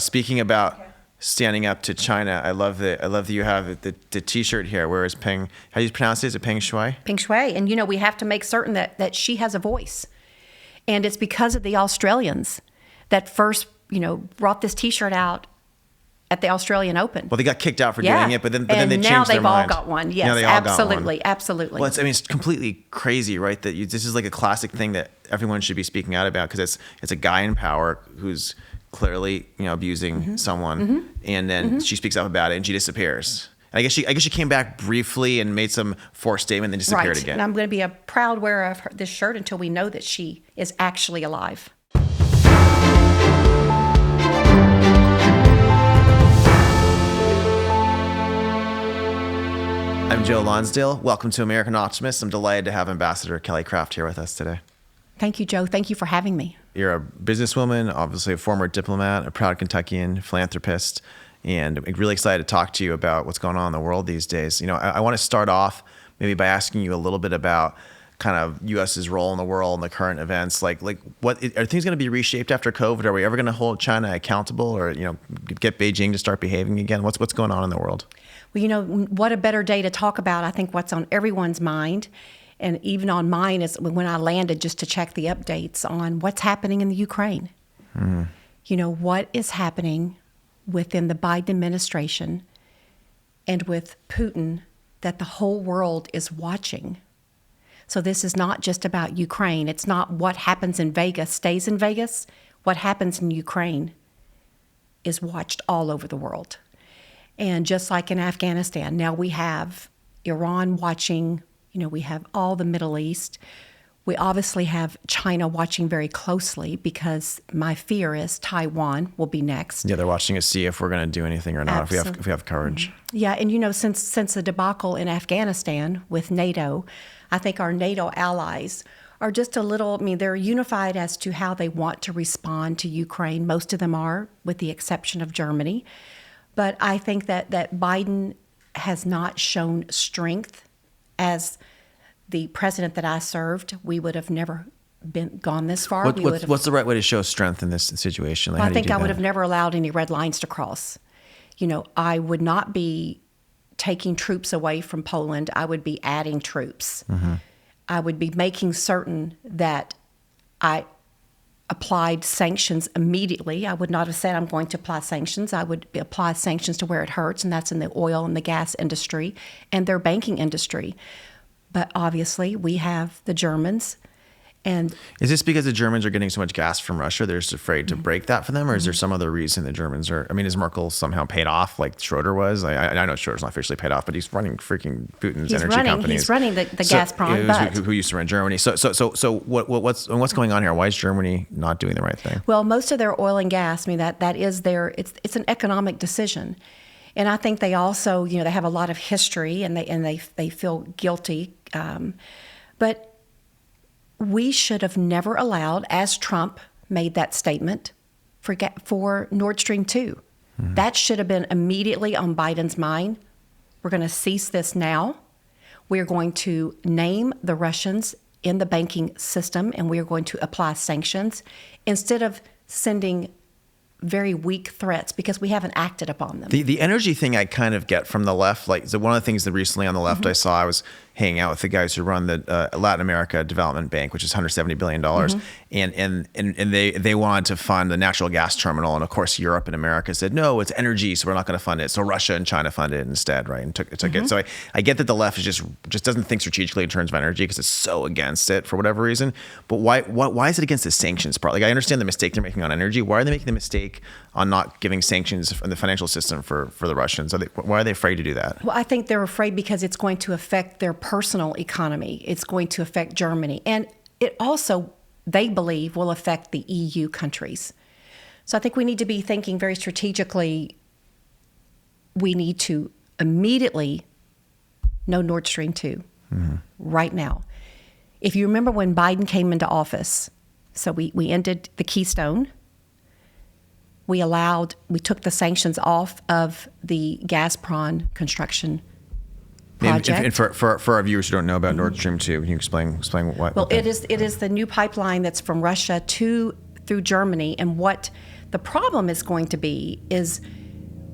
Speaking about standing up to China, I love that you have the T-shirt here. Where is Peng? How do you pronounce it? Is it Peng Shuai? Peng Shuai. And, we have to make certain that she has a voice. And it's because of the Australians that first, brought this T-shirt out at the Australian Open. Well, they got kicked out for doing it, but then they changed their mind. Now they've all got one. Yes, absolutely. Absolutely. Well, it's completely crazy, right? That this is like a classic thing that everyone should be speaking out about, because it's a guy in power who's clearly, abusing someone, and then she speaks up about it, and she disappears. And I guess she came back briefly and made some forced statement, and then disappeared again. And I'm going to be a proud wearer of this shirt until we know that she is actually alive. I'm Joe Lonsdale. Welcome to American Optimist. I'm delighted to have Ambassador Kelly Craft here with us today. Thank you, Joe. Thank you for having me. You're a businesswoman, obviously a former diplomat, a proud Kentuckian, philanthropist, and I'm really excited to talk to you about what's going on in the world these days. I want to start off maybe by asking you a little bit about kind of U.S.'s role in the world and the current events. Like what are things going to be reshaped after COVID? Are we ever going to hold China accountable, or get Beijing to start behaving again? What's going on in the world? Well, what a better day to talk about, I think, what's on everyone's mind, and even on mine, is when I landed just to check the updates on what's happening in the Ukraine. What is happening within the Biden administration and with Putin that the whole world is watching. So this is not just about Ukraine. It's not what happens in Vegas stays in Vegas. What happens in Ukraine is watched all over the world. And just like in Afghanistan, now we have Iran watching, we have all the Middle East. We obviously have China watching very closely, because my fear is Taiwan will be next. Yeah, they're watching to see if we're going to do anything or not, Absolutely. if we have courage. Yeah, and since the debacle in Afghanistan with NATO, I think our NATO allies are just a little, they're unified as to how they want to respond to Ukraine. Most of them are, with the exception of Germany. But I think that Biden has not shown strength. As the president that I served, we would have never gone this far. What's the right way to show strength in this situation? I think I would have never allowed any red lines to cross. I would not be taking troops away from Poland. I would be adding troops. I would be making certain that I applied sanctions immediately. I would not have said I'm going to apply sanctions. I would apply sanctions to where it hurts, and that's in the oil and the gas industry and their banking industry. But obviously, we have the Germans. And is this because the Germans are getting so much gas from Russia, they're just afraid to break that for them? Or is there some other reason the Germans are, is Merkel somehow paid off like Schroeder was? I know Schroeder's not officially paid off, but he's running freaking Putin's energy companies. He's running the Gazprom. Who used to run Germany. So what's going on here? Why is Germany not doing the right thing? Well, most of their oil and gas, that is it's an economic decision. And I think they also, they have a lot of history, and they feel guilty. But we should have never allowed, as Trump made that statement, for Nord Stream 2. That should have been immediately on Biden's mind. We're going to cease this now. We're going to name the Russians in the banking system, and we are going to apply sanctions instead of sending very weak threats, because we haven't acted upon them. The energy thing I kind of get from the left, so one of the things that recently on the left I saw, I was hanging out with the guys who run the Latin America Development Bank, which is $170 billion. And they wanted to fund the natural gas terminal. And of course, Europe and America said, no, it's energy, so we're not going to fund it. So Russia and China funded it instead, right? And took it. So I get that the left is just doesn't think strategically in terms of energy, because it's so against it for whatever reason. But why is it against the sanctions part? Like, I understand the mistake they're making on energy. Why are they making the mistake on not giving sanctions in the financial system for the Russians? Why are they afraid to do that? Well, I think they're afraid because it's going to affect their personal economy. It's going to affect Germany. And it also, they believe, will affect the EU countries. So I think we need to be thinking very strategically. We need to immediately know Nord Stream 2 right now. If you remember when Biden came into office, so we ended the Keystone. We took the sanctions off of the Gazprom construction project. And for our viewers who don't know about Nord Stream 2, can you explain what? Well, it is the new pipeline that's from Russia through Germany, and what The problem is going to be is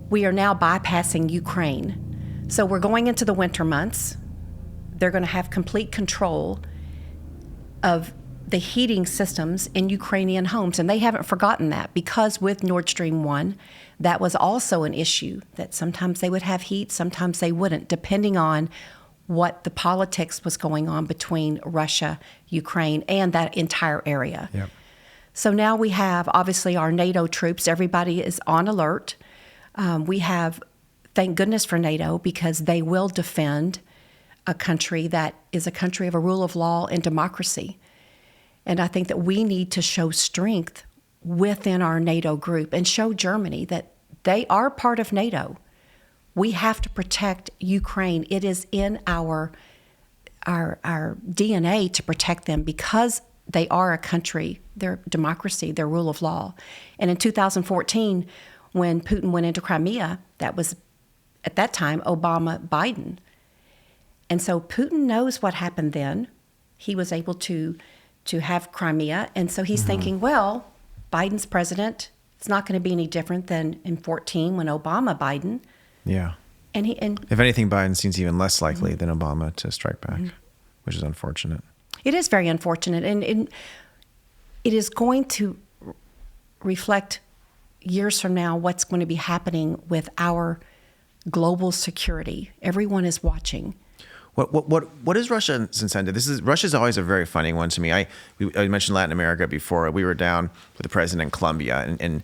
we are now bypassing Ukraine. So we're going into the winter months. They're going to have complete control of the heating systems in Ukrainian homes. And they haven't forgotten that, because with Nord Stream 1, that was also an issue, that sometimes they would have heat, sometimes they wouldn't, depending on what the politics was going on between Russia, Ukraine, and that entire area. Yep. So now we have, obviously, our NATO troops. Everybody is on alert. We have, thank goodness for NATO, because they will defend a country that is a country of a rule of law and democracy. And I think that we need to show strength within our NATO group and show Germany that they are part of NATO. We have to protect Ukraine. It is in our DNA to protect them, because they are a country, their democracy, their rule of law. And in 2014, when Putin went into Crimea, that was, at that time, Obama-Biden. And so Putin knows what happened then. He was able to have Crimea. And so he's thinking, well, Biden's president, it's not going to be any different than in 14 when Obama-Biden. Yeah. And if anything, Biden seems even less likely than Obama to strike back, which is unfortunate. It is very unfortunate. And it is going to reflect years from now what's going to be happening with our global security. Everyone is watching. What is Russia's incentive? Russia's always a very funny one to me. I mentioned Latin America before. We were down with the president in Colombia, and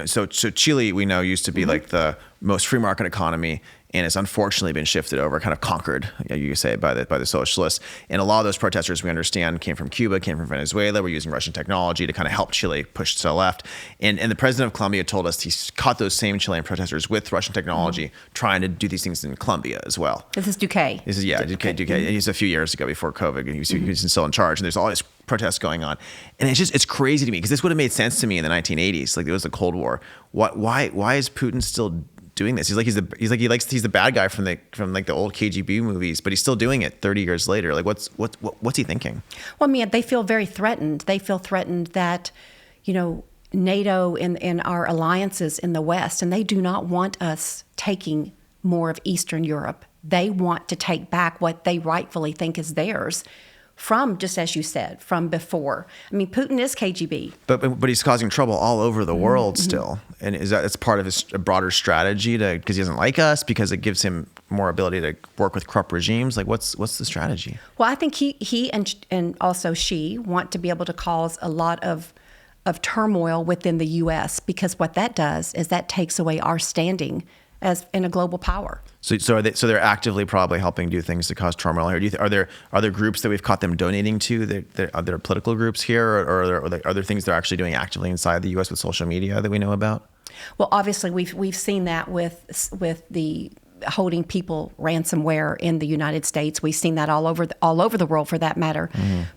so Chile, we know, used to be like the most free market economy, and it's unfortunately been shifted over, kind of conquered, you could say, by the socialists. And a lot of those protesters, we understand, came from Cuba, came from Venezuela. We're using Russian technology to kind of help Chile push to the left. And the president of Colombia told us he caught those same Chilean protesters with Russian technology trying to do these things in Colombia as well. This is Duque. Duque. He's a few years ago before COVID. He was still in charge, and there's all this protests going on. And it's crazy to me, because this would have made sense to me in the 1980s. Like, it was the Cold War. Why is Putin still doing this? He's the bad guy from the old KGB movies, but he's still doing it 30 years later. Like, what's he thinking? Well, I mean, they feel very threatened. They feel threatened that, NATO and our alliances in the West, and they do not want us taking more of Eastern Europe. They want to take back what they rightfully think is theirs from, just as you said, from before. I mean, Putin is KGB. But he's causing trouble all over the world still. And it's part of his broader strategy because he doesn't like us, because it gives him more ability to work with corrupt regimes? Like, what's the strategy? Well, I think he and also she want to be able to cause a lot of turmoil within the U.S., because what that does is that takes away our standing as in a global power. So they're actively probably helping do things to cause turmoil here. Are there groups that we've caught them donating to? Are there political groups here, or are there things they're actually doing actively inside the U.S. with social media that we know about? Well, obviously we've seen that with the holding people ransomware in the United States. We've seen that all over the world, for that matter.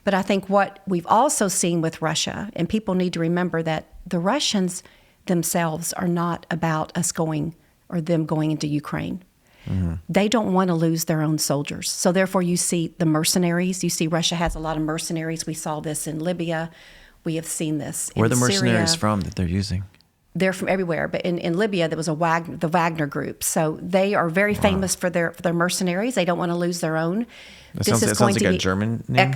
But I think what we've also seen with Russia, and people need to remember that the Russians themselves are not about us going into Ukraine. They don't want to lose their own soldiers. So therefore you see the mercenaries. You see Russia has a lot of mercenaries. We saw this in Libya. We have seen this in Syria. Where are the mercenaries from that they're using? They're from everywhere. But in Libya, there was the Wagner group. So they are very famous for their mercenaries. They don't want to lose their own. That sounds like a German name?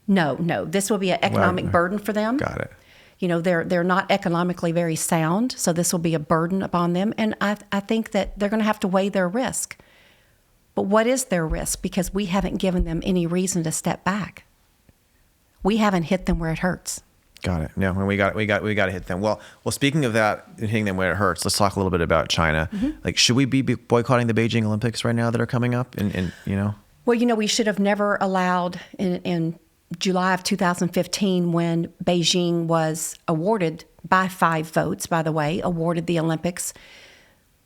No. This will be an economic burden for them. Got it. They're not economically very sound, so this will be a burden upon them. And I think that they're going to have to weigh their risk. But what is their risk? Because we haven't given them any reason to step back. We haven't hit them where it hurts. Got it. No, we got to hit them. Well, speaking of that, hitting them where it hurts, let's talk a little bit about China. Like, should we be boycotting the Beijing Olympics right now that are coming up? Well, we should have never allowed in July of 2015, when Beijing was awarded by 5 votes, by the way, awarded the Olympics,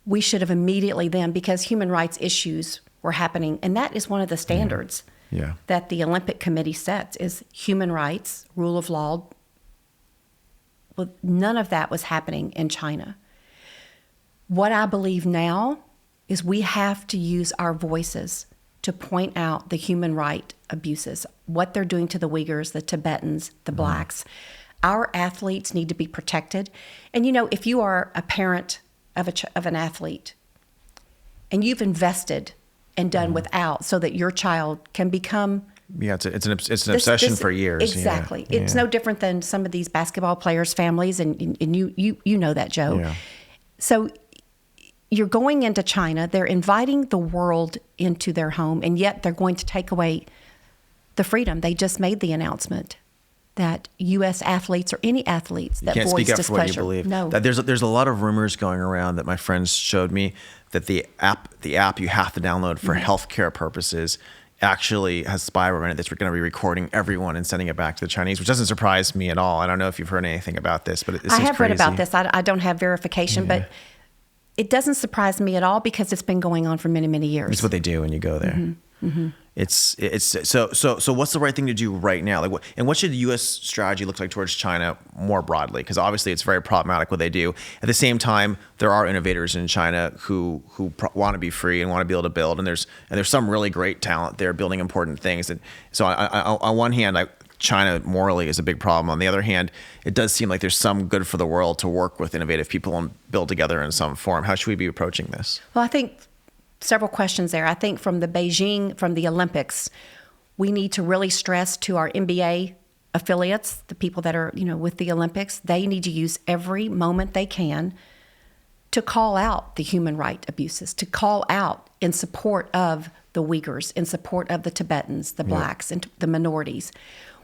we should have immediately then, because human rights issues were happening, and that is one of the standards that the Olympic Committee sets, is human rights, rule of law. Well, none of that was happening in China. What I believe now is we have to use our voices to point out the human right abuses, what they're doing to the Uyghurs, the Tibetans, the blacks. our athletes need to be protected. And, if you are a parent of an athlete and you've invested and done without so that your child can become... Yeah, it's an obsession for years. Exactly. Yeah. It's no different than some of these basketball players' families, and you know that, Joe. Yeah. So you're going into China. They're inviting the world into their home, and yet they're going to take away the freedom. They just made the announcement that U.S. athletes or any athletes that you can't voice speak up displeasure. For what you believe. No. There's a lot of rumors going around that my friends showed me that the app you have to download for healthcare purposes actually has spyware in it that's going to be recording everyone and sending it back to the Chinese, which doesn't surprise me at all. I don't know if you've heard anything about this, but it seems I have read crazy. about this. I don't have verification, but it doesn't surprise me at all because it's been going on for many, many years. It's what they do when you go there. It's so what's the right thing to do right now? Like, what should the U.S. strategy look like towards China more broadly? Because obviously it's very problematic what they do. At the same time, there are innovators in China who want to be free and want to be able to build, and there's some really great talent there building important things. And so on one hand, China morally is a big problem. On the other hand, it does seem like there's some good for the world to work with innovative people and build together in some form. How should we be approaching this? Well, I think several questions there. I think from the Olympics, we need to really stress to our NBA affiliates, the people that are, with the Olympics, they need to use every moment they can to call out the human right abuses, to call out in support of the Uyghurs, in support of the Tibetans, the blacks, and the minorities.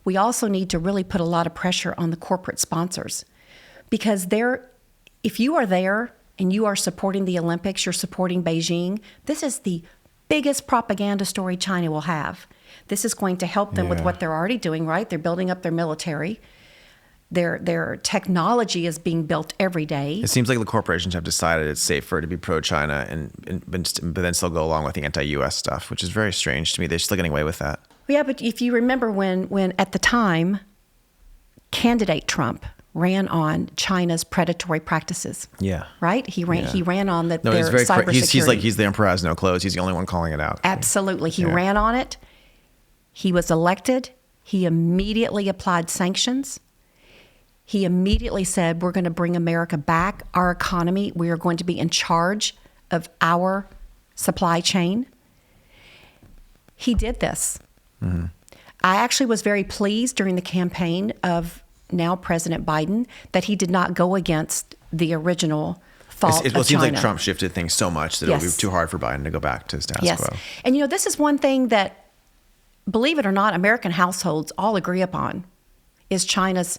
We also need to really put a lot of pressure on the corporate sponsors because if you are there and you are supporting the Olympics, you're supporting Beijing, this is the biggest propaganda story China will have. This is going to help them with what they're already doing, right? They're building up their military. Their technology is being built every day. It seems like the corporations have decided it's safer to be pro-China but then still go along with the anti-U.S. stuff, which is very strange to me. They're still getting away with that. Yeah, but if you remember when at the time, candidate Trump ran on China's predatory practices. Yeah. Right? He ran on their cybersecurity. He's the emperor has no clothes. He's the only one calling it out. Absolutely. He ran on it. He was elected. He immediately applied sanctions. He immediately said, we're going to bring America back, our economy. We are going to be in charge of our supply chain. He did this. Mm-hmm. I actually was very pleased during the campaign of now President Biden that he did not go against the original thought of China. It seems like Trump shifted things so much that it would be too hard for Biden to go back to status quo. And this is one thing that, believe it or not, American households all agree upon is China's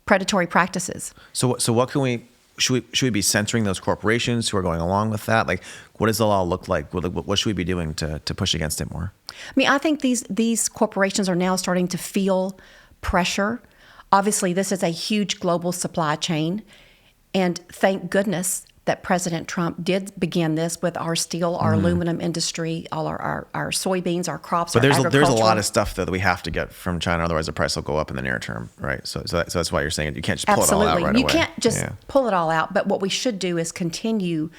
predatory practices. So what can should we be censoring those corporations who are going along with that? Like, what does the law look like? What should we be doing to push against it more? I mean, I think these corporations are now starting to feel pressure. Obviously, this is a huge global supply chain. And thank goodness that President Trump did begin this with our steel, our aluminum industry, all our soybeans, our crops, but there's a lot of stuff that we have to get from China, otherwise the price will go up in the near term, right? So that's why you're saying you can't just pull it all out right away. You can't just pull it all out. But what we should do is continue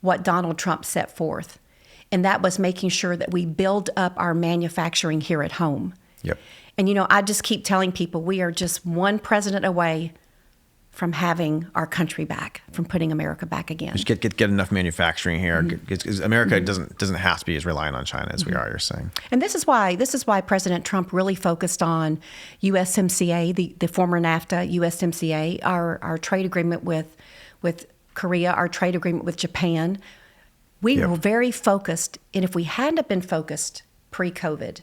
what Donald Trump set forth. And that was making sure that we build up our manufacturing here at home. Yep. And, I just keep telling people we are just one president away from having our country back, from putting America back again. Just get enough manufacturing here. Because America doesn't have to be as reliant on China as we are, you're saying. And this is why President Trump really focused on USMCA, the former NAFTA, USMCA, our trade agreement with Korea, our trade agreement with Japan. We were very focused, and if we hadn't have been focused pre-COVID,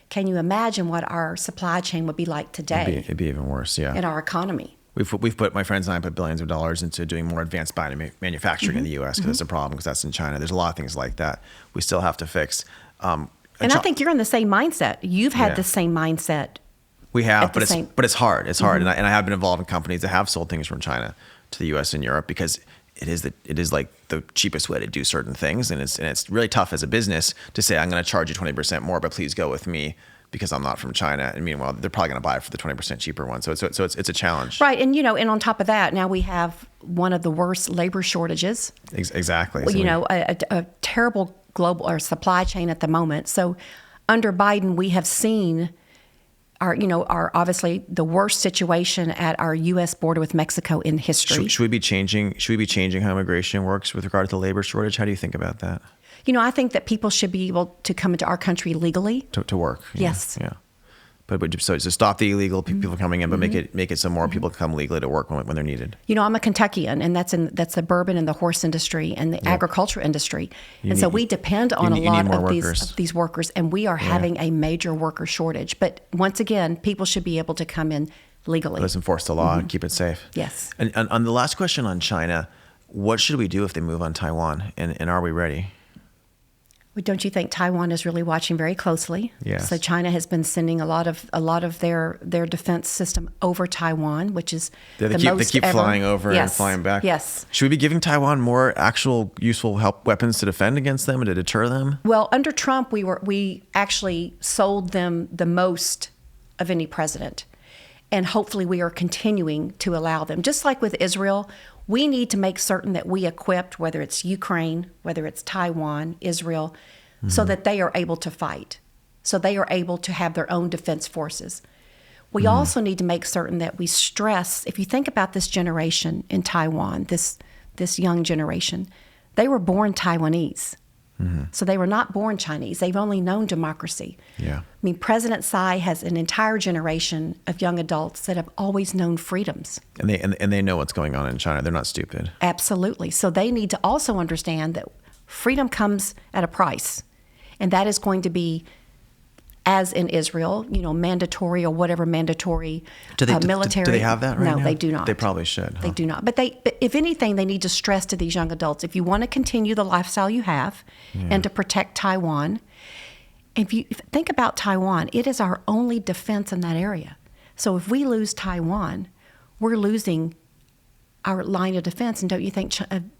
can you imagine what our supply chain would be like today? It'd be even worse, yeah. In our economy. We've put, my friends and I put billions of dollars into doing more advanced manufacturing in the U.S. because that's a problem, because that's in China. There's a lot of things like that we still have to fix. And I think you're in the same mindset. You've had the same mindset. We have, but it's hard. It's hard, and I have been involved in companies that have sold things from China to the U.S. and Europe because it is like the cheapest way to do certain things, and it's really tough as a business to say, I'm going to charge you 20% more, but please go with me because I'm not from China. And meanwhile, they're probably going to buy it for the 20% cheaper one. So it's a challenge. Right. And, and on top of that, now we have one of the worst labor shortages. Exactly. Well, a terrible global or supply chain at the moment. So under Biden, we have seen are obviously the worst situation at our U.S. border with Mexico in history. Should we be changing how immigration works with regard to the labor shortage? How do you think about that? I think that people should be able to come into our country legally. To work. Yes. Yeah. But so stop the illegal people coming in, but make it so more people come legally to work when they're needed. I'm a Kentuckian, and that's the bourbon and the horse industry and the agriculture industry, so we depend on a lot of these workers, and we are having a major worker shortage. But once again, people should be able to come in legally. Let's enforce the law and keep it safe. Yes. And on the last question on China, what should we do if they move on Taiwan, and are we ready? Don't you think Taiwan is really watching very closely? Yes. So China has been sending a lot of their defense system over Taiwan, which is they keep flying over and flying back. Yes. Should we be giving Taiwan more actual useful weapons to defend against them and to deter them? Well, under Trump, we actually sold them the most of any president, and hopefully we are continuing to allow them. Just like with Israel, we need to make certain that we equipped, whether it's Ukraine, whether it's Taiwan, Israel, so that they are able to fight, so they are able to have their own defense forces. We also need to make certain that we stress, if you think about this generation in Taiwan, this young generation, they were born Taiwanese. So they were not born Chinese. They've only known democracy. Yeah. I mean, President Tsai has an entire generation of young adults that have always known freedoms. And they know what's going on in China. They're not stupid. Absolutely. So they need to also understand that freedom comes at a price. And that is going to be, as in Israel, mandatory or whatever mandatory military. Do they have that right now? No, they do not. They probably should. They do not. But if anything, they need to stress to these young adults, if you want to continue the lifestyle you have and to protect Taiwan, if you think about Taiwan, it is our only defense in that area. So if we lose Taiwan, we're losing our line of defense. And don't you think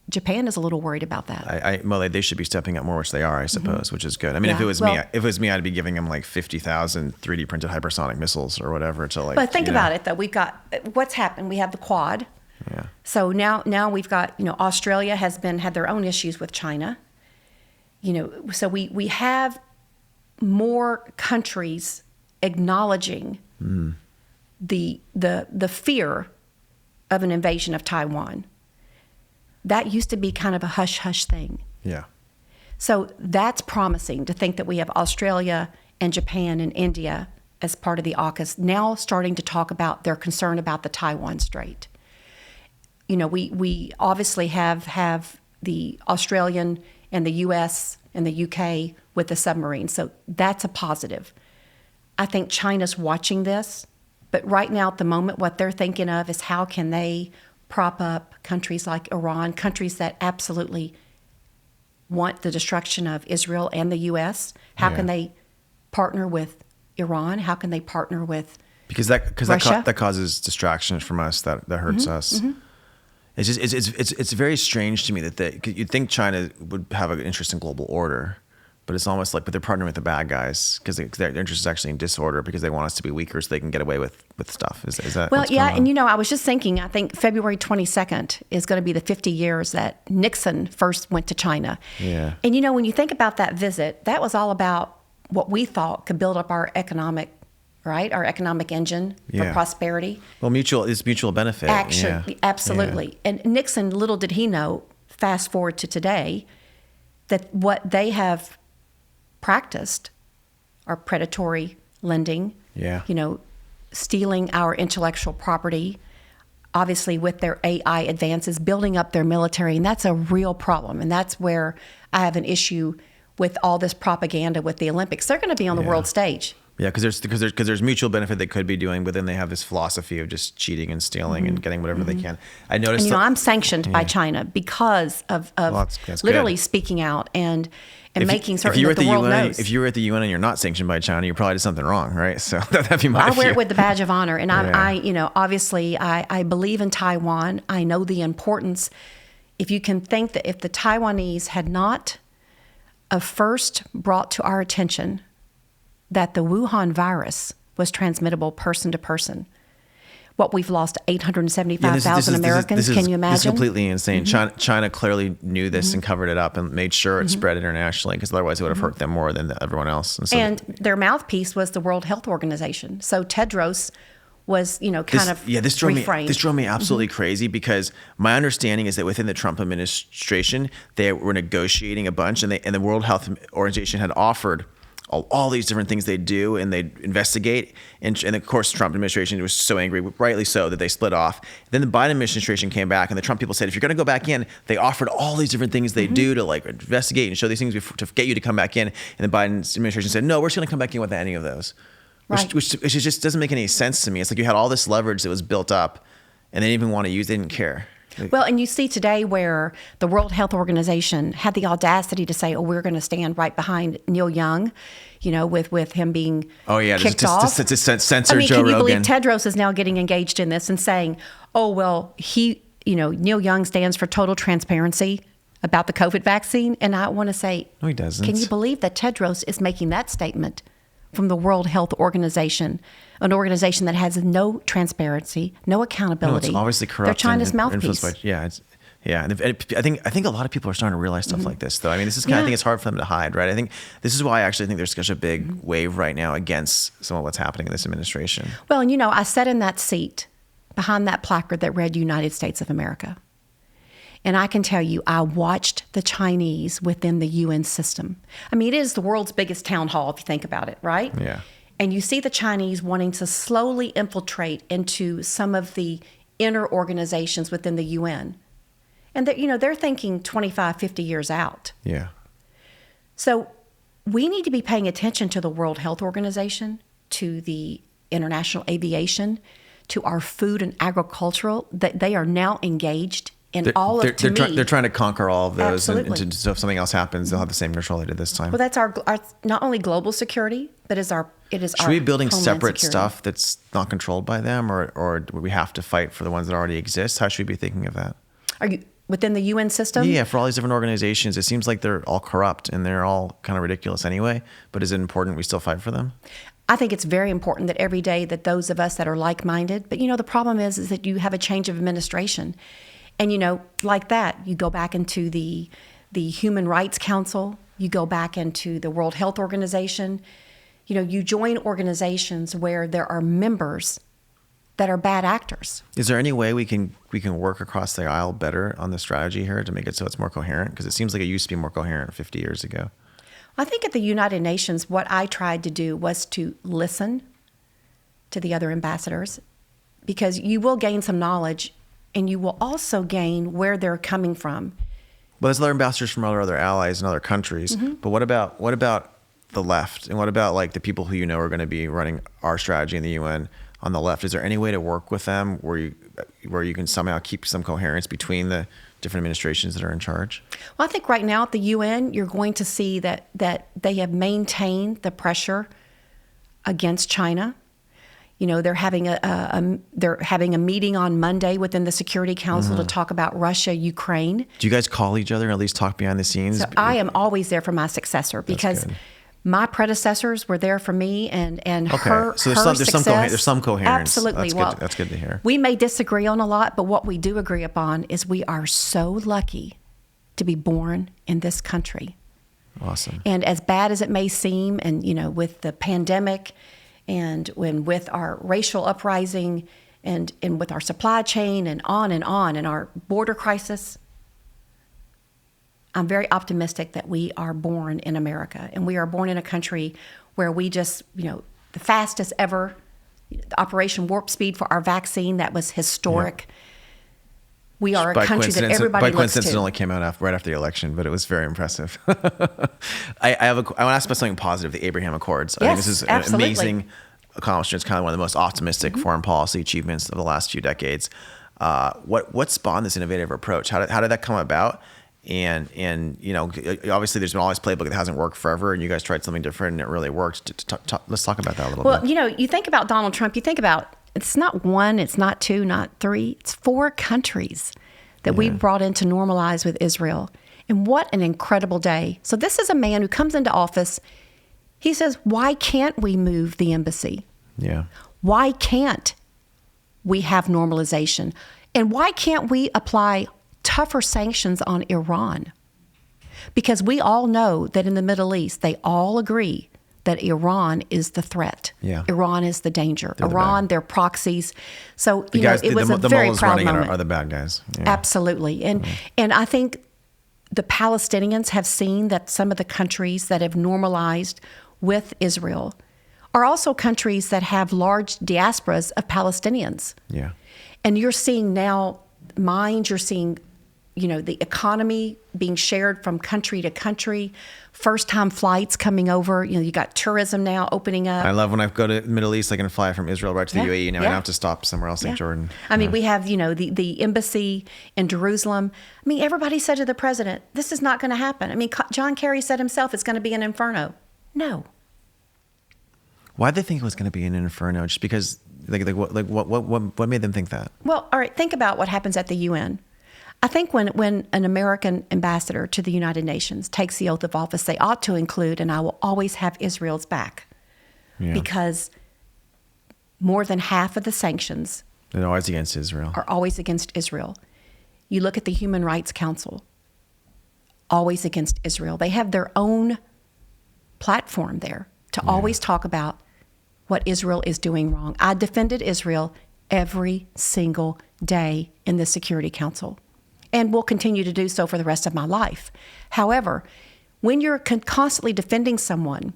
Japan is a little worried about that? Well, they should be stepping up more, which they are, I suppose, which is good. I mean, if it was me, I'd be giving them like 50,000 3D printed hypersonic missiles or whatever to But think about it, though. We've got what's happened. We have the Quad. Yeah. So now we've got Australia had their own issues with China. So we have more countries acknowledging the fear of an invasion of Taiwan. That used to be kind of a hush-hush thing. Yeah. So that's promising to think that we have Australia and Japan and India as part of the AUKUS now starting to talk about their concern about the Taiwan Strait. We obviously have the Australian and the U.S. and the U.K. with the submarines, so that's a positive. I think China's watching this, but right now at the moment what they're thinking of is how can they prop up countries like Iran, countries that absolutely want the destruction of Israel and the U.S. How can they partner with Iran? How can they partner with Russia? That causes distractions from us that hurts us. It's just it's very strange to me that you'd think China would have an interest in global order, but it's almost like they're partnering with the bad guys because their interest is actually in disorder because they want us to be weaker so they can get away with stuff. Is that well? Yeah, and I was just thinking. I think February 22nd is going to be the 50 years that Nixon first went to China. Yeah. And when you think about that visit, that was all about what we thought could build up our economic engine for prosperity. Well, it's mutual benefit. Actually, absolutely. Yeah. And Nixon, little did he know, fast forward to today, that what they have practiced are predatory lending, stealing our intellectual property, obviously with their AI advances, building up their military, and that's a real problem. And that's where I have an issue with all this propaganda with the Olympics. They're going to be on the world stage. Yeah, because there's mutual benefit they could be doing, but then they have this philosophy of just cheating and stealing and getting whatever they can. I noticed. And, I'm sanctioned by China because of that's literally good. Speaking out and making certain that the world knows. If you were at the UN and you're not sanctioned by China, you probably did something wrong, right? So that'd be my I wear it with the badge of honor, and obviously I believe in Taiwan. I know the importance. If you can think that if the Taiwanese had not first brought to our attention that the Wuhan virus was transmittable person to person. what we've lost 875,000 Americans. This is, Can you imagine? This is completely insane. China clearly knew this and covered it up and made sure it spread internationally, because otherwise it would have hurt them more than everyone else. And, so and their mouthpiece was the World Health Organization. So Tedros was, this drove reframed. This drove me absolutely crazy, because my understanding is that within the Trump administration, they were negotiating a bunch, and the World Health Organization had offered all these different things they do and they investigate. And of course, Trump administration was so angry, rightly so, that they split off. Then the Biden administration came back, and the Trump people said, if you're going to go back in, they offered all these different things they do to like investigate and show these things to get you to come back in. And the Biden administration said, no, we're just going to come back in without any of those. Right. Which just doesn't make any sense to me. It's like you had all this leverage that was built up, and they didn't even want to use it, they didn't care. Well, and you see today where the World Health Organization had the audacity to say, we're going to stand right behind Neil Young, with him being kicked off. To censor Joe can you Rogan. believe Tedros is now getting engaged in this and saying, Neil Young stands for total transparency about the COVID vaccine? And I want to say, no, he doesn't. Can you believe that Tedros is making that statement from the World Health Organization, an organization that has no transparency, no accountability? No, it's obviously corrupt. They're China's mouthpiece. And I think a lot of people are starting to realize stuff like this, though. I mean, this is I think it's hard for them to hide, right? I think this is why I actually think there's such a big wave right now against some of what's happening in this administration. Well, and I sat in that seat behind that placard that read United States of America. And I can tell you, I watched the Chinese within the UN system. I mean, it is the world's biggest town hall, if you think about it, right? Yeah. And you see the Chinese wanting to slowly infiltrate into some of the inner organizations within the UN. And they're thinking 25, 50 years out. Yeah. So we need to be paying attention to the World Health Organization, to the International Aviation, to our food and agricultural, that they are now engaged in They're trying to conquer all of those, and so if something else happens, they'll have the same control they did this time. Well, that's our not only global security, but it is Should we be building separate stuff that's not controlled by them, or do we have to fight for the ones that already exist? How should we be thinking of that? Are you within the UN system? Yeah, for all these different organizations, it seems like they're all corrupt and they're all kind of ridiculous anyway. But is it important we still fight for them? I think it's very important that every day that those of us that are like-minded, but the problem is that you have a change of administration. And, like that, you go back into the Human Rights Council, you go back into the World Health Organization, you join organizations where there are members that are bad actors. Is there any way we can work across the aisle better on the strategy here to make it so it's more coherent? Because it seems like it used to be more coherent 50 years ago. I think at the United Nations, what I tried to do was to listen to the other ambassadors, because you will gain some knowledge, and you will also gain where they're coming from. Well, there's other ambassadors from other allies in other countries. But what about the left? And what about like the people who are going to be running our strategy in the UN on the left? Is there any way to work with them where you can somehow keep some coherence between the different administrations that are in charge? Well, I think right now at the UN, you're going to see that they have maintained the pressure against China. They're having a meeting on Monday within the Security Council to talk about Russia, Ukraine. Do you guys call each other and at least talk behind the scenes? So I am always there for my successor, because my predecessors were there for me, and okay. her So there's some coherence. Absolutely. That's good to hear. We may disagree on a lot, but what we do agree upon is we are so lucky to be born in this country. Awesome. And as bad as it may seem, and with the pandemic, and with our racial uprising, and with our supply chain, and on, and our border crisis, I'm very optimistic that we are born in America, and we are born in a country where we just, the fastest ever Operation Warp Speed for our vaccine, that was historic. Yeah. We are a country that everybody looks to. By coincidence, it only came out right after the election, but it was very impressive. I want to ask about something positive, the Abraham Accords. Yes, I think this is an amazing accomplishment. It's kind of one of the most optimistic foreign policy achievements of the last few decades. What spawned this innovative approach? How did that come about? And obviously there's been all this playbook that hasn't worked forever, and you guys tried something different and it really worked. Let's talk about that a little bit. Well, you think about Donald Trump, you think about, it's not one, it's not two, not three, it's 4 countries that we brought in to normalize with Israel. And what an incredible day. So this is a man who comes into office. He says, why can't we move the embassy? Yeah. Why can't we have normalization. And why can't we apply tougher sanctions on Iran? Because we all know that in the Middle East, they all agree that Iran is the threat. Yeah. Iran is the danger. They're Iran, their proxies. So, The guys, it was a the very mullahs proud running it moment. are the bad guys. Yeah. Absolutely. And I think the Palestinians have seen that some of the countries that have normalized with Israel are also countries that have large diasporas of Palestinians. Yeah. And you're seeing now mines, you're seeing, the economy being shared from country to country, first-time flights coming over. You got tourism now opening up. I love when I go to the Middle East, I can fly from Israel right to the UAE. Now I don't have to stop somewhere else like Jordan. I mean, we have, the embassy in Jerusalem. I mean, everybody said to the president, this is not going to happen. I mean, John Kerry said himself, it's going to be an inferno. No. Why'd they think it was going to be an inferno? Just because, what made them think that? Well, all right, think about what happens at the UN. I think when an American ambassador to the United Nations takes the oath of office, they ought to include, and I will always have Israel's back. Yeah. Because more than half of the sanctions They're always against Israel. are always against Israel. You look at the Human Rights Council, always against Israel. They have their own platform there to always talk about what Israel is doing wrong. I defended Israel every single day in the Security Council and will continue to do so for the rest of my life. However, when you're constantly defending someone,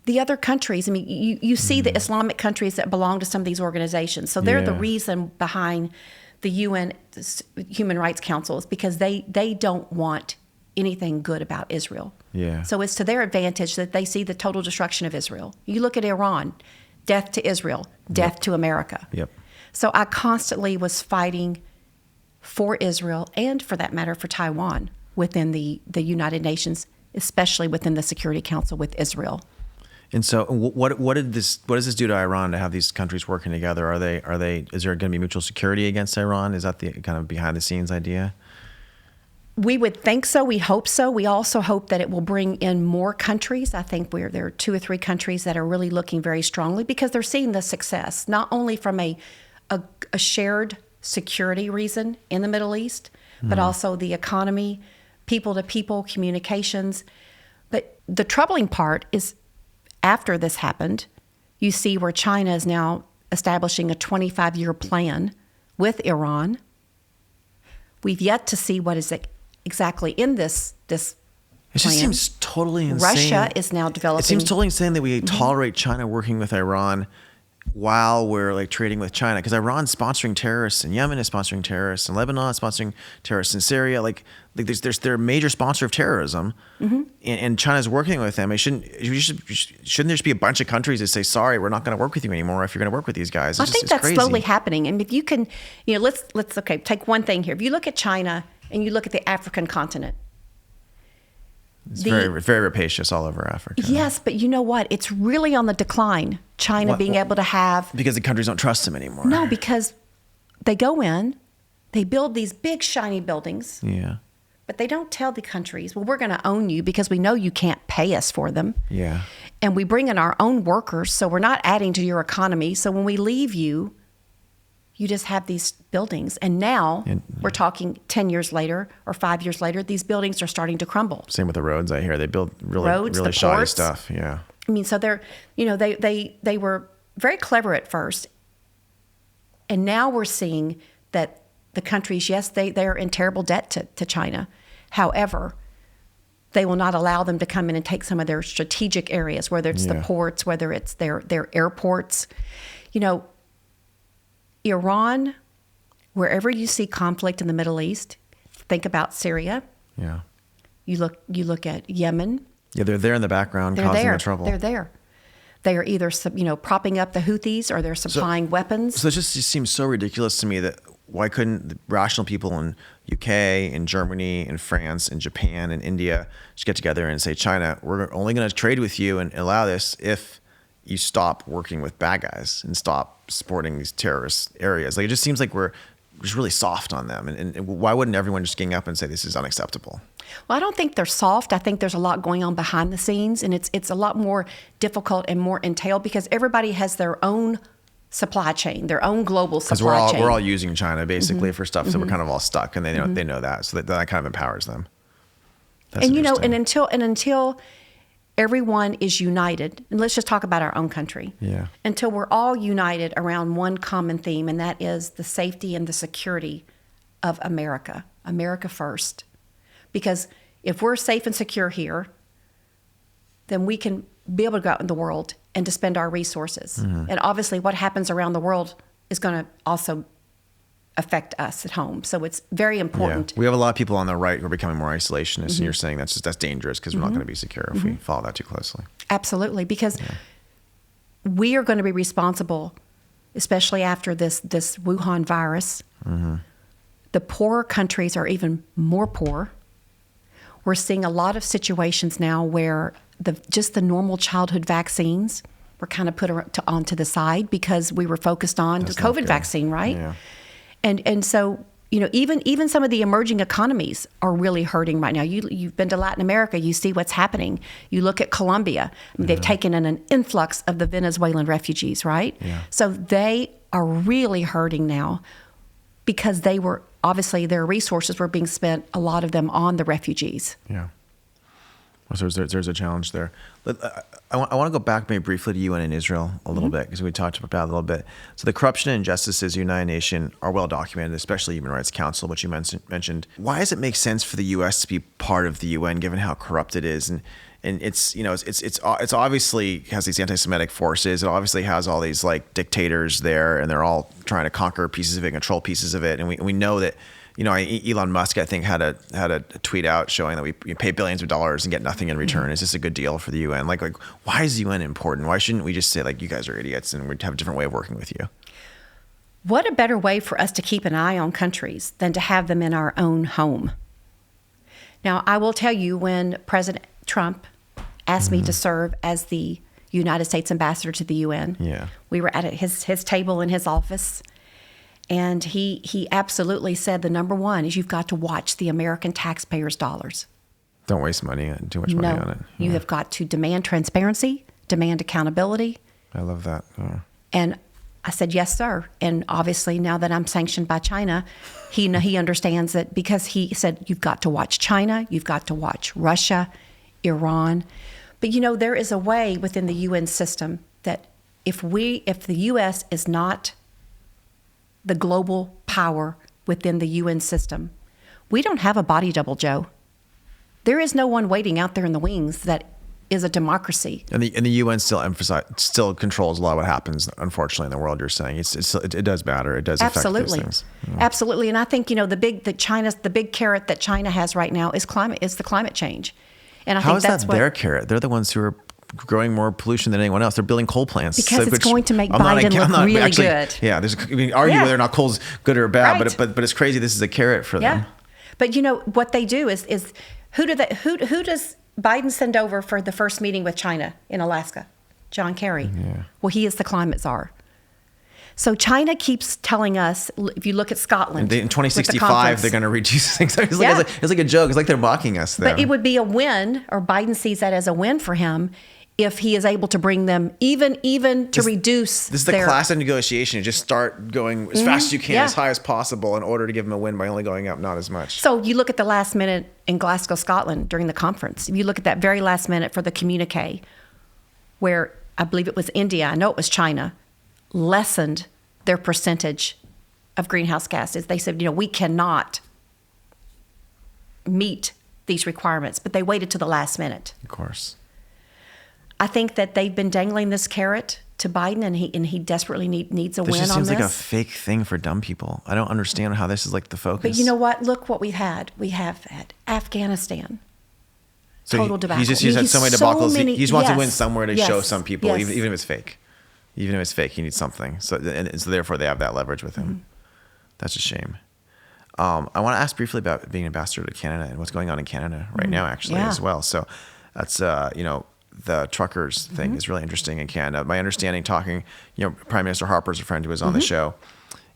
the other countries, I mean, you see the Islamic countries that belong to some of these organizations. So they're the reason behind the UN Human Rights Council is because they don't want anything good about Israel. Yeah. So it's to their advantage that they see the total destruction of Israel. You look at Iran, death to Israel, death to America. Yep. So I constantly was fighting for Israel and, for that matter, for Taiwan within the United Nations, especially within the Security Council with Israel. And so, what does this do to Iran to have these countries working together? Is there going to be mutual security against Iran? Is that the kind of behind the scenes idea? We would think so. We hope so. We also hope that it will bring in more countries. I think there are 2 or 3 countries that are really looking very strongly because they're seeing the success, not only from a shared security reason in the Middle East, but also the economy, people-to-people communications. But the troubling part is after this happened, you see where China is now establishing a 25-year plan with Iran. We've yet to see what is exactly in this It just plan. seems totally insane. Russia is now developing. It seems totally insane that we tolerate China working with Iran while we're trading with China, because Iran's sponsoring terrorists, and Yemen is sponsoring terrorists, and Lebanon is sponsoring terrorists, in Syria. They're a major sponsor of terrorism, and China's working with them. Shouldn't there just be a bunch of countries that say, sorry, we're not going to work with you anymore if you're going to work with these guys? I think that's crazy. slowly happening. And if you can, let's take one thing here. If you look at China and you look at the African continent, it's very, very rapacious all over Africa. Yes, but you know what? It's really on the decline. China being able to have... Because the countries don't trust them anymore. No, because they go in, they build these big, shiny buildings. Yeah. But they don't tell the countries, well, we're going to own you because we know you can't pay us for them. Yeah. And we bring in our own workers, so we're not adding to your economy. So when we leave you, you just have these buildings. And now we're talking 10 years later or 5 years later, these buildings are starting to crumble. Same with the roads, I hear. They build Roads, really the shoddy ports. stuff. Yeah. I mean, so they were very clever at first. And now we're seeing that the countries, yes, they are in terrible debt to China. However, they will not allow them to come in and take some of their strategic areas, whether it's the ports, whether it's their airports. Iran, wherever you see conflict in the Middle East, think about Syria. Yeah. You look at Yemen. Yeah, they're there in the background causing the trouble. They're there. They are either propping up the Houthis or they're supplying weapons. So it just seems so ridiculous to me that why couldn't the rational people in UK, in Germany, in France, in Japan, in India just get together and say, China, we're only going to trade with you and allow this if you stop working with bad guys and stop supporting these terrorist areas. It just seems like we're just really soft on them. And why wouldn't everyone just gang up and say this is unacceptable? Well, I don't think they're soft. I think there's a lot going on behind the scenes, and it's a lot more difficult and more entailed because everybody has their own supply chain, their own global Because supply chain. we're all using China basically for stuff, so we're kind of all stuck, and they know that, so that kind of empowers them. That's and interesting. until everyone is united, and let's just talk about our own country. Yeah. Until we're all united around one common theme, and that is the safety and the security of America. America first. Because if we're safe and secure here, then we can be able to go out in the world and to spend our resources. And obviously what happens around the world is going to also affect us at home. So it's very important. Yeah. We have a lot of people on the right who are becoming more isolationist, and you're saying that's dangerous because we're not going to be secure if we follow that too closely. Absolutely, because we are going to be responsible, especially after this Wuhan virus. The poorer countries are even more poor. We're seeing a lot of situations now where just the normal childhood vaccines were kind of put onto the side because we were focused on the COVID vaccine, right? Yeah. And so, even some of the emerging economies are really hurting right now. You've been to Latin America, you see what's happening. You look at Colombia, they've taken in an influx of the Venezuelan refugees, right? Yeah. So they are really hurting now because obviously their resources were being spent, a lot of them on the refugees. Yeah. So there's a challenge there. I want to go back maybe briefly to UN and Israel a little bit, because we talked about that a little bit. So the corruption and injustices of the United Nations are well documented, especially Human Rights Council, which you mentioned. Why does it make sense for the U.S. to be part of the UN, given how corrupt it is? And it's it's obviously has these anti-Semitic forces. It obviously has all these like dictators there, and they're all trying to conquer pieces of it, control pieces of it. And we know that. Elon Musk, I think, had a tweet out showing that we pay billions of dollars and get nothing in return. Is this a good deal for the UN? Like, why is the UN important? Why shouldn't we just say, like, you guys are idiots and we'd have a different way of working with you? What a better way for us to keep an eye on countries than to have them in our own home. Now, I will tell you, when President Trump asked me to serve as the United States ambassador to the UN, we were at his table in his office. And he absolutely said the number one is you've got to watch the American taxpayers' dollars. Don't waste money, too much money on it. You have got to demand transparency, demand accountability. I love that. And I said, yes, sir. And obviously now that I'm sanctioned by China, he understands that, because he said, you've got to watch China, you've got to watch Russia, Iran. But there is a way within the UN system that if the U.S. is not the global power within the UN system, we don't have a body double, Joe. There is no one waiting out there in the wings that is a democracy. And the UN still controls a lot of what happens, unfortunately, in the world. You're saying it does matter. It does affect these things. Absolutely. And I think the big carrot that China has right now is the climate change. And I think that's their carrot? They're the ones who are growing more pollution than anyone else. They're building coal plants. Because it's going to make Biden look really good. Yeah, argue whether or not coal's good or bad, right. but it's crazy. This is a carrot for them. But what they do is who does Biden send over for the first meeting with China in Alaska? John Kerry. Yeah. Well, he is the climate czar. So China keeps telling us, if you look at Scotland, in 2065, they're going to reduce things. It's like a joke. It's like they're mocking us there. But it would be a win, or Biden sees that as a win for him, if he is able to bring them even to reduce. This is the class of negotiation. You just start going as fast as you can, as high as possible, in order to give them a win by only going up not as much. So you look at the last minute in Glasgow, Scotland during the conference. If you look at that very last minute for the communique, where I believe it was India, I know it was China, lessened their percentage of greenhouse gases. They said, we cannot meet these requirements, but they waited to the last minute. Of course. I think that they've been dangling this carrot to Biden, and he desperately needs a win on this. This just seems like a fake thing for dumb people. I don't understand how this is like the focus. But you know what? Look what we've had. We have had Afghanistan. So total debacle. He's had so many debacles. He just wants to win somewhere to show some people, yes. even if it's fake. Even if it's fake, he needs something. So therefore, they have that leverage with him. Mm-hmm. That's a shame. I want to ask briefly about being ambassador to Canada and what's going on in Canada right now, actually, as well. So that's, the truckers thing is really interesting in Canada. My understanding, talking, Prime Minister Harper's a friend who was on the show,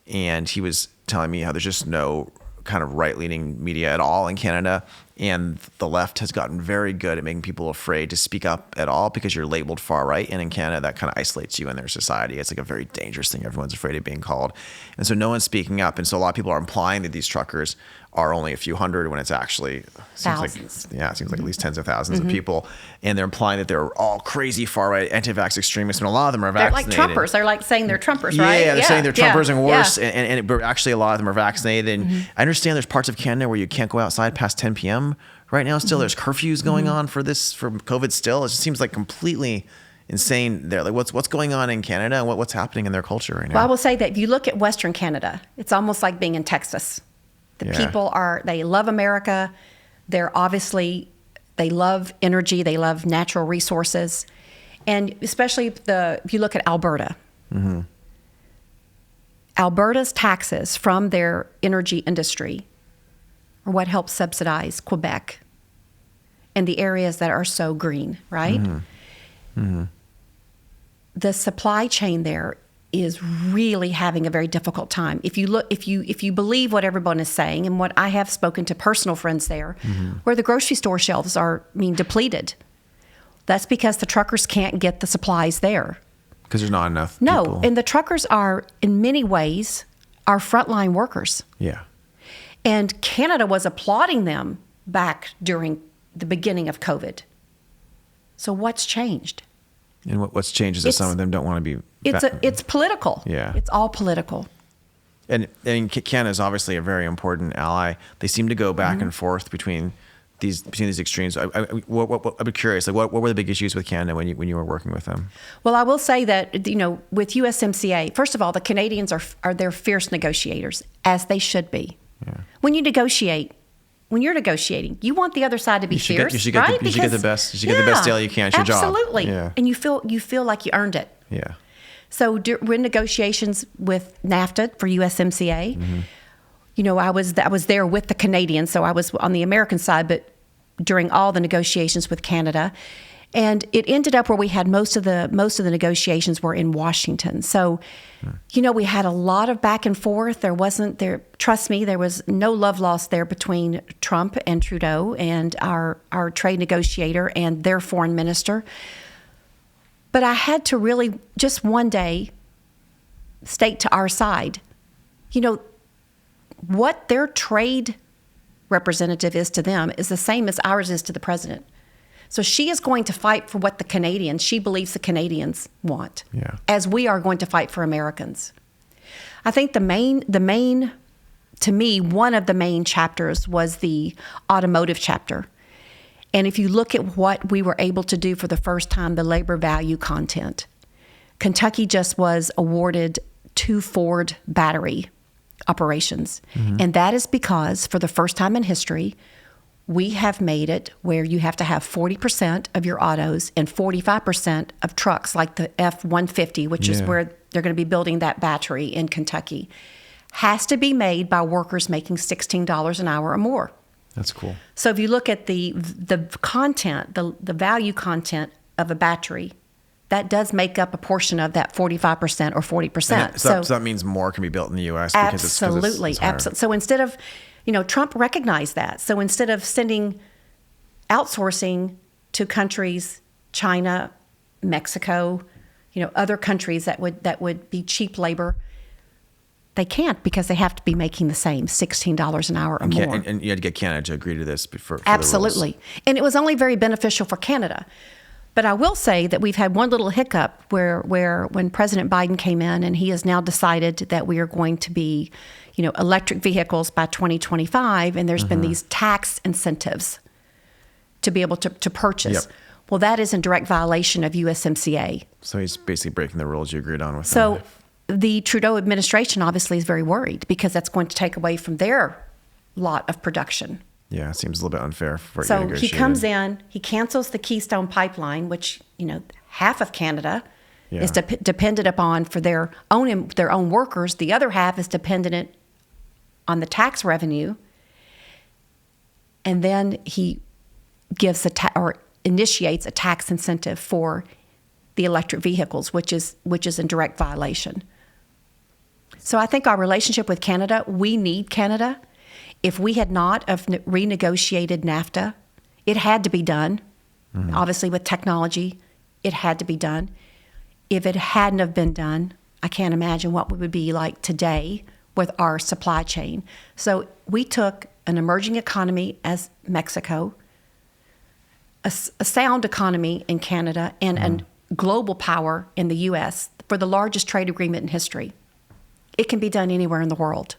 and he was telling me how there's just no kind of right-leaning media at all in Canada, And the left has gotten very good at making people afraid to speak up at all because you're labeled far right. And in Canada, that kind of isolates you in their society. It's like a very dangerous thing. Everyone's afraid of being called. And so no one's speaking up. And so a lot of people are implying that these truckers are only a few hundred when it's actually thousands. It seems like at least tens of thousands of people. And they're implying that they're all crazy far right anti-vax extremists, and a lot of them are vaccinated. They're like Trumpers. They're like saying they're Trumpers, right? Yeah, they're saying they're Trumpers and worse. Yeah. But actually a lot of them are vaccinated. And I understand there's parts of Canada where you can't go outside past 10 p.m. right now. Still, there's curfews going on for COVID still. It just seems like completely insane there. Like what's going on in Canada and what's happening in their culture right now? Well, I will say that if you look at Western Canada, it's almost like being in Texas. The people they love America. They love energy. They love natural resources. And especially if you look at Alberta. Mm-hmm. Alberta's taxes from their energy industry are what helps subsidize Quebec and the areas that are so green, right? Mm-hmm. Mm-hmm. The supply chain there is really having a very difficult time. If you believe what everyone is saying, and what I have spoken to personal friends there, where the grocery store shelves are depleted. That's because the truckers can't get the supplies there. Because there's not enough No, people. And the truckers are, in many ways, our frontline workers. Yeah. And Canada was applauding them back during the beginning of COVID. So what's changed? And what's changed is that some of them don't want to be... It's political. Yeah. It's all political. And Canada is obviously a very important ally. They seem to go back and forth between these extremes. I'd be curious, like what were the big issues with Canada when you were working with them? Well, I will say that with USMCA, first of all, the Canadians they're fierce negotiators, as they should be. Yeah. When you're negotiating, you want the other side to be fierce, you should right? Get the best deal you can. It's your job. Absolutely. Yeah. And you feel like you earned it. Yeah. So we're in negotiations with NAFTA for USMCA. Mm-hmm. I was there with the Canadians, so I was on the American side, but during all the negotiations with Canada. And it ended up where we had most of the negotiations were in Washington. So, we had a lot of back and forth. Trust me, there was no love lost there between Trump and Trudeau and our trade negotiator and their foreign minister. But I had to really just one day state to our side, what their trade representative is to them is the same as ours is to the president. So she is going to fight for what she believes the Canadians want, as we are going to fight for Americans. I think the main, to me, one of the main chapters was the automotive chapter. And if you look at what we were able to do for the first time, the labor value content, Kentucky just was awarded 2 Ford battery operations. Mm-hmm. And that is because for the first time in history, we have made it where you have to have 40% of your autos and 45% of trucks, like the F-150, which is where they're going to be building that battery in Kentucky, has to be made by workers making $16 an hour or more. That's cool. So if you look at the content, the value content of a battery, that does make up a portion of that 45% or 40%. So that means more can be built in the U.S. because absolutely, it's higher. So instead of, Trump recognized that. So instead of outsourcing to countries, China, Mexico, other countries that would be cheap labor, they can't because they have to be making the same $16 an hour or more. And you had to get Canada to agree to this for absolutely. The rules. And it was only very beneficial for Canada. But I will say that we've had one little hiccup where when President Biden came in and he has now decided that we are going to be, electric vehicles by 2025, and there's been these tax incentives to be able to purchase. Yep. Well, that is in direct violation of USMCA. So he's basically breaking the rules you agreed on with him. So the Trudeau administration obviously is very worried because that's going to take away from their lot of production. Yeah, it seems a little bit unfair for you to So negotiate. he comes in, he cancels the Keystone Pipeline, which, half of Canada is dependent upon for their own workers. The other half is dependent on the tax revenue. And then he gives initiates a tax incentive for the electric vehicles, which is in direct violation. So I think our relationship with Canada, we need Canada. If we had not have renegotiated NAFTA, it had to be done. Obviously, with technology, it had to be done. If it hadn't have been done, I can't imagine what we would be like today with our supply chain. So we took an emerging economy as Mexico, a sound economy in Canada, and a global power in the U.S. for the largest trade agreement in history. It can be done anywhere in the world.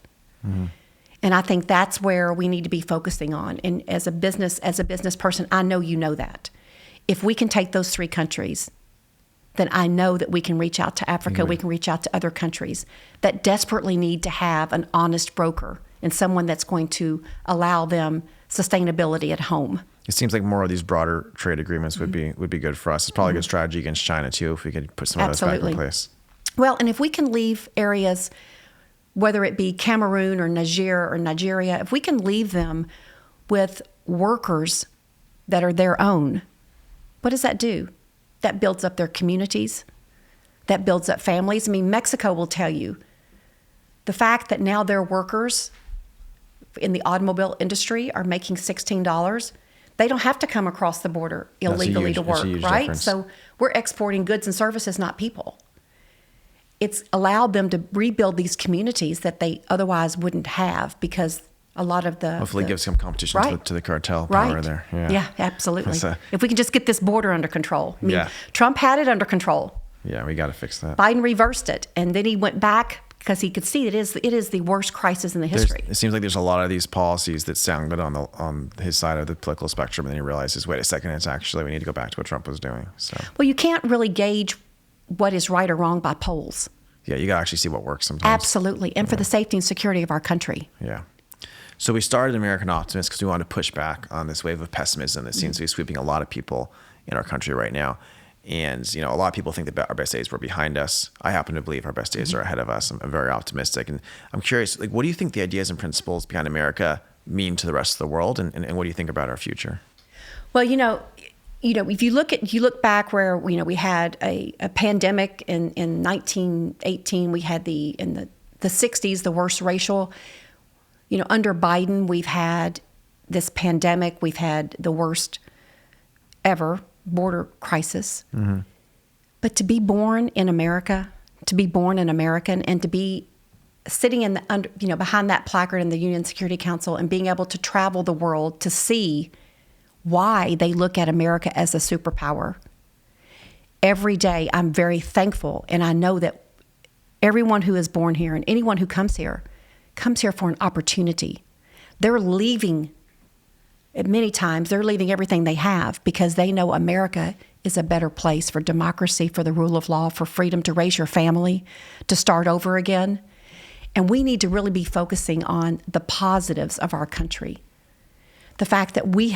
And I think that's where we need to be focusing on. And as a business person, I know you know that. If we can take those 3 countries, then I know that we can reach out to Africa, we can reach out to other countries that desperately need to have an honest broker and someone that's going to allow them sustainability at home. It seems like more of these broader trade agreements would be good for us. It's probably a good strategy against China too, if we could put some of those back in place. Well, and if we can leave areas, whether it be Cameroon or Niger or Nigeria, if we can leave them with workers that are their own, what does that do? That builds up their communities. That builds up families. I mean, Mexico will tell you the fact that now their workers in the automobile industry are making $16. They don't have to come across the border illegally to work, right? Difference. So we're exporting goods and services, not people. It's allowed them to rebuild these communities that they otherwise wouldn't have because a lot of the... Hopefully give some competition to the cartel power there. Yeah, absolutely. If we can just get this border under control. I mean, Trump had it under control. Yeah, we got to fix that. Biden reversed it, and then he went back because he could see it is the worst crisis in the history. It seems like there's a lot of these policies that sound good on his side of the political spectrum, and then he realizes, wait a second, it's actually, we need to go back to what Trump was doing. So. Well, you can't really gauge what is right or wrong by polls. Yeah, you got to actually see what works sometimes. Absolutely, and for the safety and security of our country. Yeah. So we started American Optimist because we wanted to push back on this wave of pessimism that seems to be sweeping a lot of people in our country right now. And, a lot of people think that our best days were behind us. I happen to believe our best days are ahead of us. I'm very optimistic. And I'm curious, what do you think the ideas and principles behind America mean to the rest of the world? And what do you think about our future? Well, if you look back where, we had a pandemic in 1918, we had in the 60s, the worst racial, under Biden, we've had this pandemic, we've had the worst ever border crisis. But to be born in America, to be born an American, and to be sitting in behind that placard in the UN Security Council and being able to travel the world to see why they look at America as a superpower. Every day, I'm very thankful, and I know that everyone who is born here and anyone who comes here for an opportunity. They're leaving. Many times, they're leaving everything they have because they know America is a better place for democracy, for the rule of law, for freedom to raise your family, to start over again. And we need to really be focusing on the positives of our country. The fact that we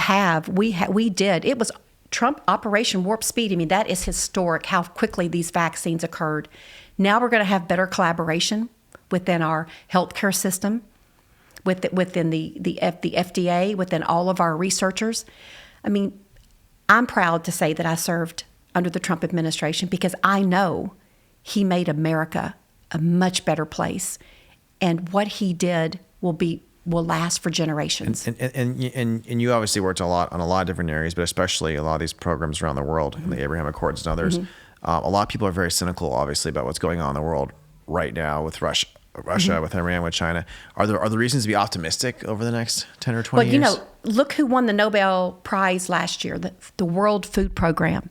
did. It was Trump Operation Warp Speed. I mean, that is historic how quickly these vaccines occurred. Now we're going to have better collaboration within our healthcare system, within the FDA, within all of our researchers. I mean, I'm proud to say that I served under the Trump administration because I know he made America a much better place, and what he did will last for generations. And you obviously worked on a lot of different areas, but especially a lot of these programs around the world, the Abraham Accords and others. A lot of people are very cynical, obviously, about what's going on in the world right now with Russia, with Iran, with China. Are there reasons to be optimistic over the next 10 or 20 years? Look who won the Nobel Prize last year, the World Food Program.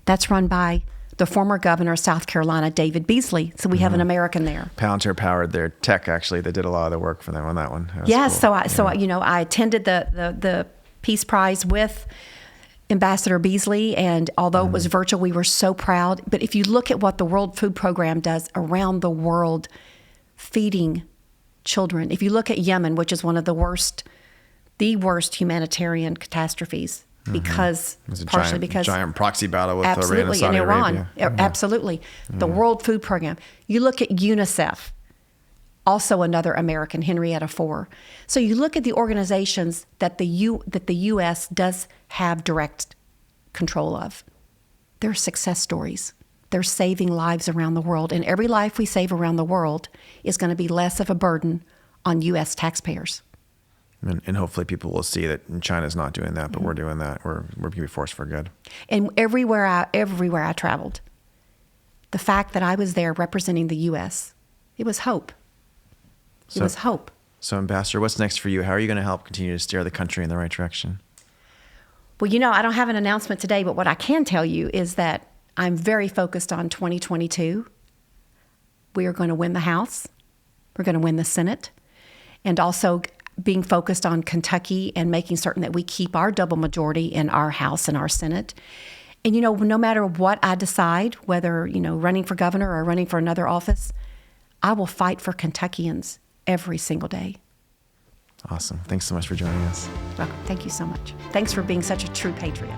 That's run by the former governor of South Carolina, David Beasley. So we have an American there. Palantir powered their tech, actually. They did a lot of the work for them on that one. Yes, cool. I attended the Peace Prize with Ambassador Beasley, and although it was virtual, we were so proud. But if you look at what the World Food Program does around the world, feeding children. If you look at Yemen, which is one of the worst humanitarian catastrophes, because giant proxy battle with Iran and Saudi Arabia. Absolutely. The World Food Program. You look at UNICEF, also another American, Henrietta Fore. So you look at the organizations that the U.S. does have direct control of. They're success stories. They're saving lives around the world, and every life we save around the world is going to be less of a burden on U.S. taxpayers. And hopefully people will see that China's not doing that, but we're doing that. We're being forced for good. And everywhere I traveled, the fact that I was there representing the U.S., it was hope. It was hope. So, Ambassador, what's next for you? How are you going to help continue to steer the country in the right direction? Well, I don't have an announcement today, but what I can tell you is that I'm very focused on 2022. We are going to win the House. We're going to win the Senate. And also being focused on Kentucky and making certain that we keep our double majority in our House and our Senate. And, no matter what I decide, whether, running for governor or running for another office, I will fight for Kentuckians every single day. Awesome. Thanks so much for joining us. Welcome. Thank you so much. Thanks for being such a true patriot.